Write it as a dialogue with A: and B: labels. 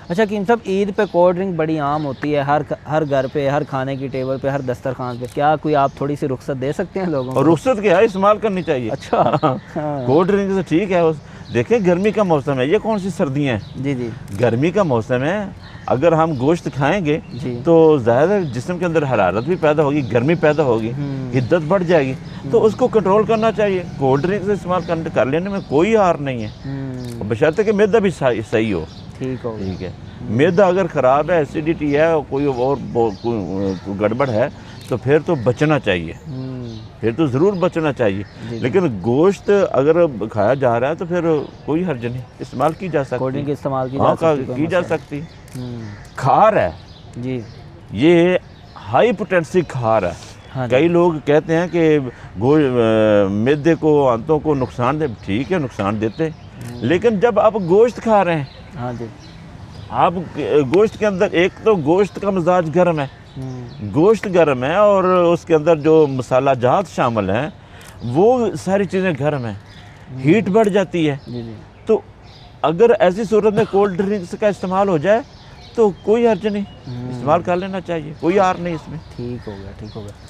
A: اچھا حکیم صاحب، عید پہ کولڈ ڈرنک بڑی عام ہوتی ہے، ہر گھر پہ، ہر کھانے کی ٹیبل پہ، ہر دسترخوان پہ، کیا کوئی آپ تھوڑی سی رخصت دے سکتے ہیں لوگوں
B: اور
A: کو؟
B: رخصت کیا ہے، استعمال کرنی چاہیے.
A: اچھا. ہاں.
B: کولڈ ڈرنک سے ٹھیک ہے. دیکھیں گرمی کا موسم ہے، یہ کون سی سردیاں ہیں؟
A: جی جی
B: گرمی کا موسم ہے. اگر ہم گوشت کھائیں گے
A: جی.
B: تو ظاہر جسم کے اندر حرارت بھی پیدا ہوگی، گرمی پیدا ہوگی، حدت بڑھ جائے گی، تو اس کو کنٹرول کرنا چاہیے. کولڈ ڈرنک سے استعمال کر لینے میں کوئی ہار نہیں ہے، بشرطے کہ معدہ بھی صحیح ہو.
A: ٹھیک ہو گیا.
B: ٹھیک ہے. معدہ اگر خراب ہے، ایسیڈیٹی ہے، کوئی اور گڑبڑ ہے، تو پھر تو بچنا چاہیے، پھر تو ضرور بچنا چاہیے. لیکن گوشت اگر کھایا جا رہا ہے تو پھر کوئی حرج نہیں، استعمال کی جا سکتی.
A: کولڈ ڈرنک استعمال کی
B: ہاں
A: جا سکتی،
B: کی جا سکتی.
A: ہوں.
B: کھار ہے
A: جی.
B: یہ ہائی پوٹینسی کھار ہے.
A: ہاں جی.
B: کئی لوگ کہتے ہیں کہ معدے کو، آنتوں کو نقصان دے. ٹھیک ہے، نقصان دیتے، لیکن جب آپ گوشت کھا رہے ہیں،
A: ہاں جی.
B: آپ گوشت کے اندر، ایک تو گوشت کا مزاج گرم ہے، گوشت گرم ہے، اور اس کے اندر جو مسالہ جات شامل ہیں وہ ساری چیزیں گرم ہیں، ہیٹ بڑھ جاتی ہے.
A: جی جی.
B: تو اگر ایسی صورت میں کولڈ ڈرنکس کا استعمال ہو جائے تو کوئی حرج نہیں، استعمال کر لینا چاہیے، کوئی ہار نہیں اس میں.
A: ٹھیک ہو گیا، ٹھیک ہو گیا.